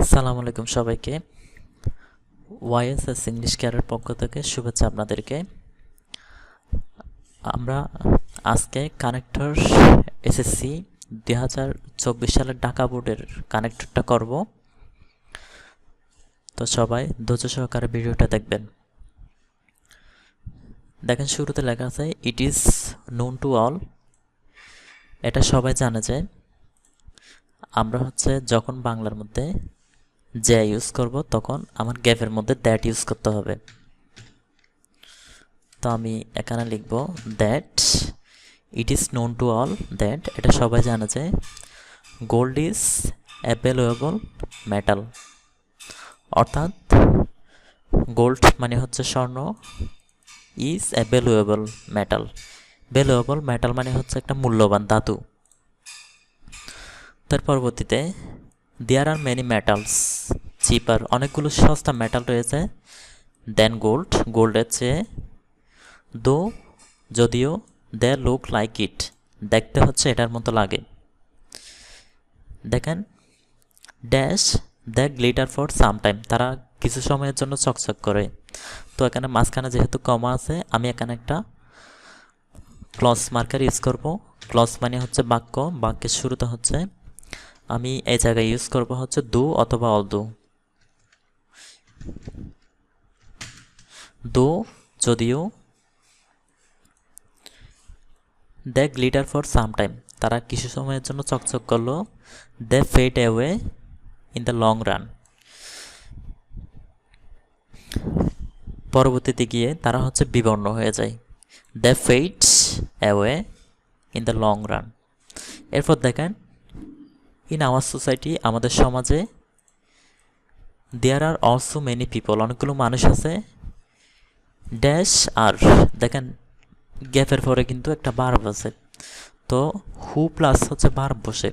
আসসালামু আলাইকুম সবাইকে। ওয়াইএসএস ইংলিশ কেয়ারের পক্ষ থেকে শুভেচ্ছা আপনাদেরকে। আমরা আজকে কানেক্টর এসএসসি 2024 সালের ঢাকা বোর্ডের কানেক্টরটা করব। তো সবাই ধৈর্য সহকারে ভিডিওটা দেখবেন। দেখেন শুরুতে লেখা আছে it is known to all. এটা সবাই জানে যে আমরা যখন বাংলার মধ্যে যে ইউজ করব তখন আমার গ্যাপের মধ্যে দ্যাট ইউজ করতে হবে। তো আমি এখানে লিখব that it is known to all. That এটা সবাই জানে যে গোল্ড ইজ অ্যাভেলেবল মেটাল, অর্থাৎ গোল্ড মানে হচ্ছে স্বর্ণ, is available metal. Valuable metal মানে হচ্ছে একটা মূল্যবান ধাতু। তার পরবর্তীতে দেয়ার আর মেনি মেটালস চিপার, অনেকগুলো সস্তা মেটাল রয়েছে দেন গোল্ড, গোল্ডের চেয়ে, দো যদিও, দে লুক লাইক ইট দেখতে এটার মতো লাগে। দেখেন dash the glitter for some time, তারা কিছু সময়ের জন্য চকচক করে। তো এখানে মাঝখানে যেহেতু কমা আছে, আমি এখানে একটা ক্লজ মার্কার ইউজ করব। ক্লজ মানে হচ্ছে বাক্য, বাক্যের শুরুতে আমি এই জায়গায় ইউজ করব দু অথবা অল দু। দো যদিও, they glitter for some time, তারা কিছু সময়ের জন্য চকচক করলো, they fade away in the long run, পরবর্তীতে গিয়ে তারা বিবর্ণ হয়ে যায়। They fade away in the long run. এরপর দেখেন ইন আওয়ার সোসাইটি, আমাদের সমাজে, there are also many people, অনেকগুলো মানুষ আছে, ড্যাশ আর, দেখেন গ্যাপের পরে কিন্তু একটা ভার্ব আছে, তো হু প্লাস ভার্ব বসে।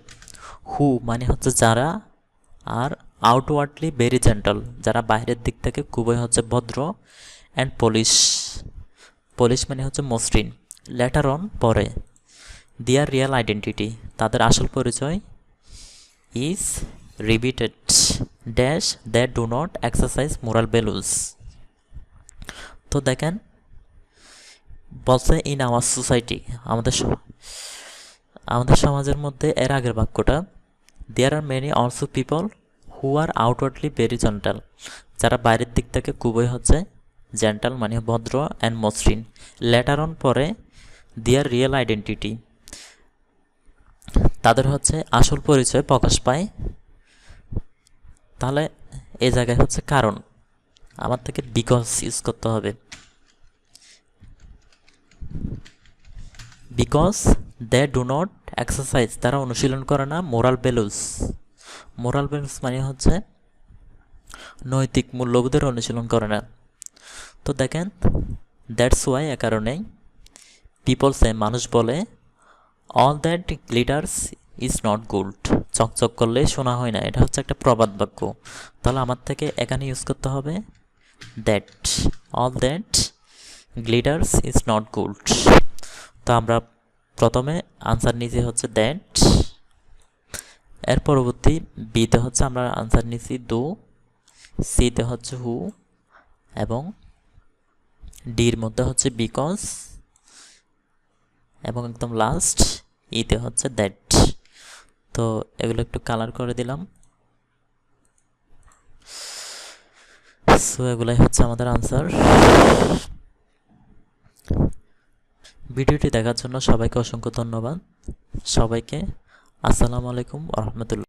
হু মানে যারা, আর আউটওয়ার্ডলি ভেরি জেন্টাল, যারা বাইরের দিক থেকে খুবই ভদ্র, অ্যান্ড পলিশ, পলিশ মানে মসৃণ। লেটার অন পরে, দেয়ার রিয়েল আইডেন্টিটি, তাদের আসল পরিচয়, is repeated dash they do not exercise moral values. তো দেখেন বলছে ইন আওয়ার সোসাইটি, আমাদের সমাজের মধ্যে, এর আগের বাক্যটা there are many also people who are outwardly very gentle, যারা বাইরের দিক থেকে খুবই জেন্টাল মানে ভদ্র, অ্যান্ড মসৃণ। লেটার অন পরে দেয়ার রিয়েল আইডেন্টিটি, তাদের আসল পরিচয় প্রকাশ পায়। তাহলে এই জায়গায় কারণ, আমার থেকে বিকজ ইউজ করতে হবে। Because they do not exercise, তারা অনুশীলন করে না মোরাল ভ্যালুস। মোরাল ভ্যালুস মানে নৈতিক মূল্যবোধের অনুশীলন করে না। তো দেখেন দ্যাটস ওয়াই, এ কারণেই, পিপল সে, মানুষ বলে, all that glitters is not gold, চকচক করলে শোনা হয় না, এটা একটা প্রবাদ বাক্য। তাহলে আমার থেকে এখানে ইউজ করতে হবে that, all that glitters is not gold. তো আমরা প্রথমে আনসার নিয়েছি দ্যাট, এর পরবর্তী বিতে আমরা আনসার নিয়েছি দো, সিতে হু, এবং ডির মধ্যে বিকজ, এবং একদম লাস্ট ইতে দ্যাট। তো এগুলো একটু কালার করে দিলাম। সো এগুলাই আমাদের আনসার। ভিডিওটি দেখার জন্য সবাইকে অসংখ্য ধন্যবাদ। সবাইকে আসসালামু আলাইকুম ওয়া রাহমাতুল্লাহ।